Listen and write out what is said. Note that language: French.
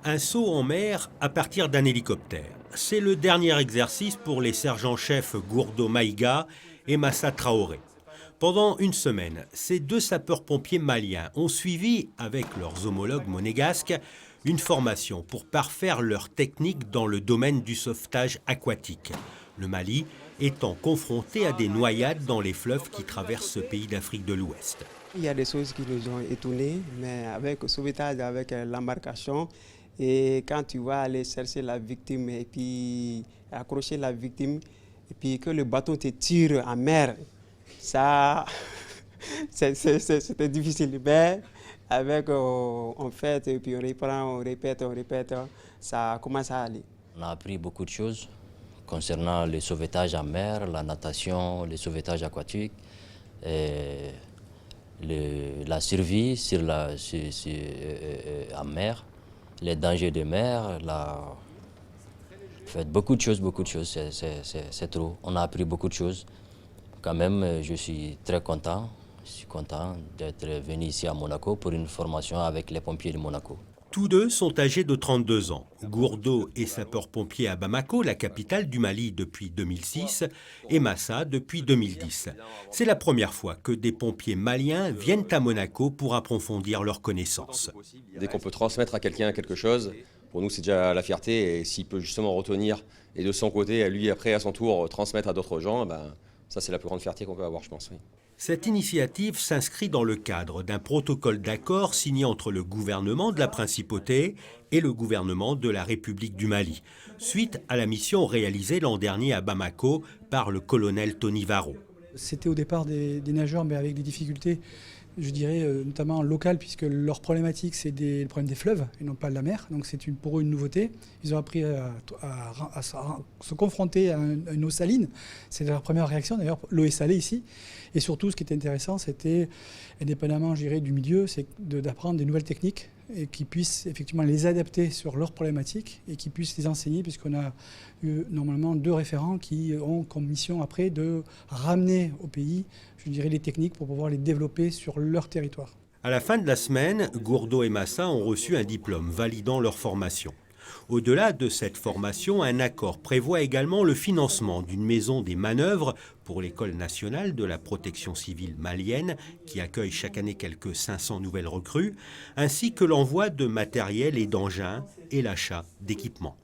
Un saut en mer à partir d'un hélicoptère. C'est le dernier exercice pour les sergents-chefs Gourdo Maïga et Massa Traoré. Pendant une semaine, ces deux sapeurs-pompiers maliens ont suivi, avec leurs homologues monégasques, une formation pour parfaire leur technique dans le domaine du sauvetage aquatique. Le Mali étant confronté à des noyades dans les fleuves qui traversent ce pays d'Afrique de l'Ouest. Il y a des choses qui nous ont étonnés, mais avec le sauvetage, avec l'embarcation, et quand tu vas aller chercher la victime et puis accrocher la victime, et puis que le bateau te tire en mer, ça, c'était difficile. Mais avec, on fait, et puis on reprend, on répète, ça commence à aller. On a appris beaucoup de choses concernant le sauvetage en mer, la natation, le sauvetage aquatique, et la survie en mer, les dangers de mer, fait beaucoup de choses, c'est trop. On a appris beaucoup de choses. Quand même, je suis très content. Je suis content d'être venu ici à Monaco pour une formation avec les pompiers de Monaco. Tous deux sont âgés de 32 ans. Gourdo est sapeur-pompier à Bamako, la capitale du Mali depuis 2006, et Massa depuis 2010. C'est la première fois que des pompiers maliens viennent à Monaco pour approfondir leurs connaissances. Dès qu'on peut transmettre à quelqu'un quelque chose, pour nous c'est déjà la fierté, et s'il peut justement retenir et de son côté, lui après à son tour transmettre à d'autres gens, ça c'est la plus grande fierté qu'on peut avoir, je pense. Oui. Cette initiative s'inscrit dans le cadre d'un protocole d'accord signé entre le gouvernement de la Principauté et le gouvernement de la République du Mali, suite à la mission réalisée l'an dernier à Bamako par le colonel Tony Varro. C'était au départ des nageurs, mais avec des difficultés, je dirais, notamment locales, puisque leur problématique, c'est le problème des fleuves et non pas de la mer. Donc c'est pour eux une nouveauté. Ils ont appris à se confronter à une eau saline. C'est leur première réaction. D'ailleurs, l'eau est salée ici. Et surtout, ce qui était intéressant, c'était, indépendamment, je dirais, du milieu, c'est d'apprendre des nouvelles techniques et qu'ils puissent effectivement les adapter sur leurs problématiques et qu'ils puissent les enseigner, puisqu'on a eu normalement 2 référents qui ont comme mission après de ramener au pays, je dirais, les techniques pour pouvoir les développer sur leur territoire. À la fin de la semaine, Gourdo et Massa ont reçu un diplôme validant leur formation. Au-delà de cette formation, un accord prévoit également le financement d'une maison des manœuvres pour l'École nationale de la protection civile malienne, qui accueille chaque année quelques 500 nouvelles recrues, ainsi que l'envoi de matériel et d'engins et l'achat d'équipements.